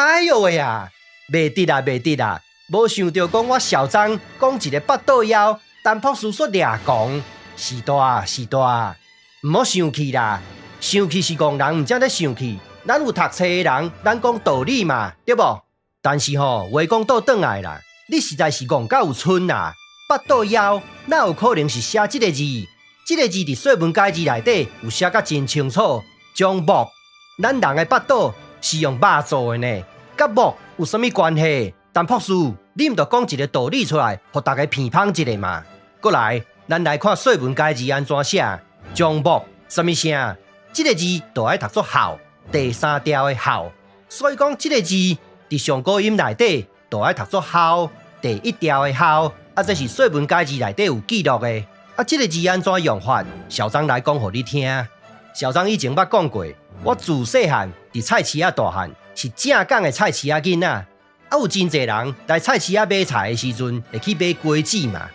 哎呦喂啊，袂得啊，袂得啊！無想到講我小張講一個腹肚枵，陳博士說倆講是大是大，唔好生氣啦，生氣是戇人，唔才咧生氣。咱有讀冊的人，咱講道理嘛，對不？但是話講倒轉來啦，你實在是戇到有寸啦！腹肚枵哪有可能是寫這個字？這個字佇說文解字內底有寫甲真清楚，將木，咱人的腹肚是用肉做的呢，甲木有啥物關係？陳博士，你唔着講一個道理出來，互大家評判一下嘛？過來，咱來看說文解字安怎寫，將木啥物聲？這個字就愛讀作孝，第三條的孝，所以講這個字佇上古音內底就愛讀作孝，第一條的孝，這是說文解字內底有記錄的。這個字安怎用法？小張來講互你聽。小張以前捌講過，我自細漢佇菜市仔大漢，是正港的菜市仔囡仔。有真濟人來菜市仔買菜的時陣，會去買瓜子嘛。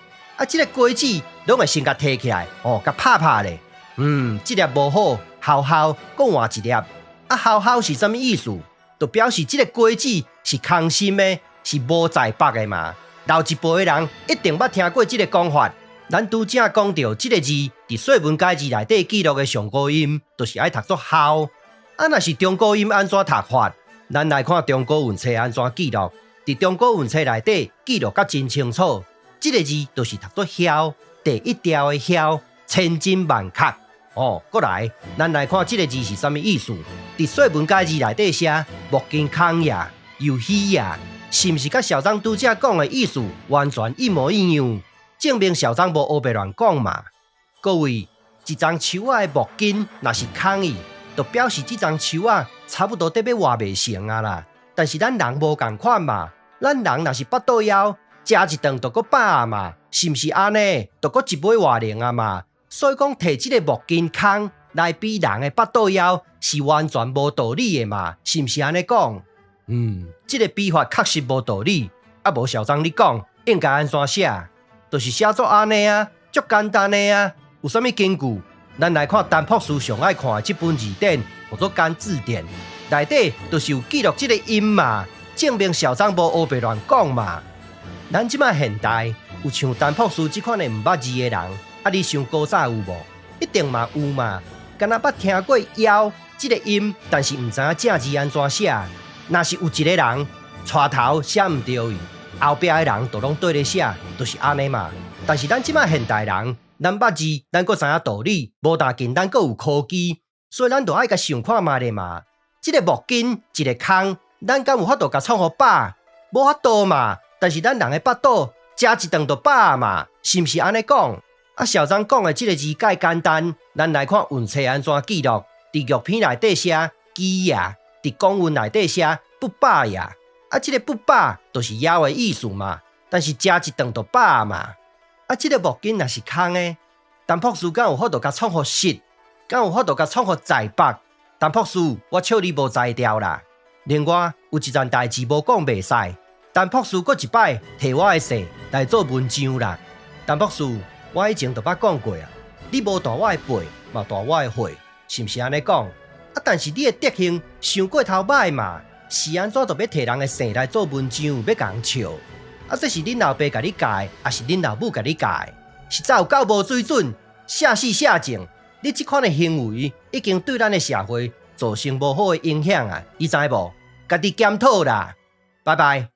這個瓜子攏會先甲摕起來，甲拍拍咧。這粒無好，孝孝，擱換一粒。孝孝是啥物意思？就表示這個瓜子是空心的，是無在北的嘛。老一輩的人一定捌聽過這個講法。咱拄則講到這個字，佇說文解字內底記錄的上古音，就是愛讀作孝。若是中古音安怎讀法？咱來看中古文冊安怎記錄。佇中古文冊內底記錄甲真清楚，這個字就是讀作孝，第一條的孝，千真萬確。過來，咱來看這個字是啥物意思？佇說文解字內底寫木根空呀，又虛呀，是毋是甲小張拄則講的意思完全一模一樣？證明小張無烏白亂講嘛。各位，一張樹仔的木根若是空伊，就表示這張樹仔差不多得要活未成啊啦。但是咱人無共款嘛，咱人若是腹肚枵，食一頓就擱飽啊嘛，是毋是安尼？就擱一尾活靈啊嘛。所以講，摕這個木根空來比人的腹肚枵是完全無道理的嘛，是毋是安尼講？這個比法確實無道理。無小張你講應該安怎寫？就是寫作安尼啊，足簡單的啊。有啥物根據？咱來看陳博士上愛看的這本字典，叫做《簡字典》，內底就是有記錄這個音嘛，證明小張無烏白亂講嘛。咱即擺現代有像陳博士這款的毋捌字的人，你想古早有無？一定嘛有嘛。敢若捌聽過“枵”這個音，但是毋知影正字安怎寫。若是有一個人帶頭寫毋對伊，後壁的人就攏對咧寫，就是安尼嘛。但是咱即擺現代人，咱捌字，咱閣知影道理，無但緊，咱閣有科技，所以咱就愛甲想看覓咧嘛。這個木根一個空，咱敢有法度甲創互飽？無法度嘛。但是咱人的腹肚食一頓就飽嘛，是毋是安尼講？小張講的這個字介簡單，咱來看文冊安怎記錄。佇玉片內底寫飢呀，佇公文內底寫不飽呀。這個不飽就是枵的意思嘛。但是食一頓就飽嘛。這個木根若是空的，陳博士敢有法度甲創互實？敢有法度甲創互在北？陳博士，我笑你無才調啦。另外有一件代志無講袂使。陳博士閣一擺摕我的姓來做文章啦。陳博士，我以前就捌講過啊，你無大我的輩，嘛大我的歲，是毋是安尼講？但是你的德行傷過頭歹嘛，是安怎就要摕人的姓來做文章，要甲人笑？這是恁老爸甲你教，還是恁老母甲你教？實在有夠無水準，寫死寫淨！你這款的行為已經對咱的社會造成無好的影響啊！你知無？家己檢討啦！拜拜。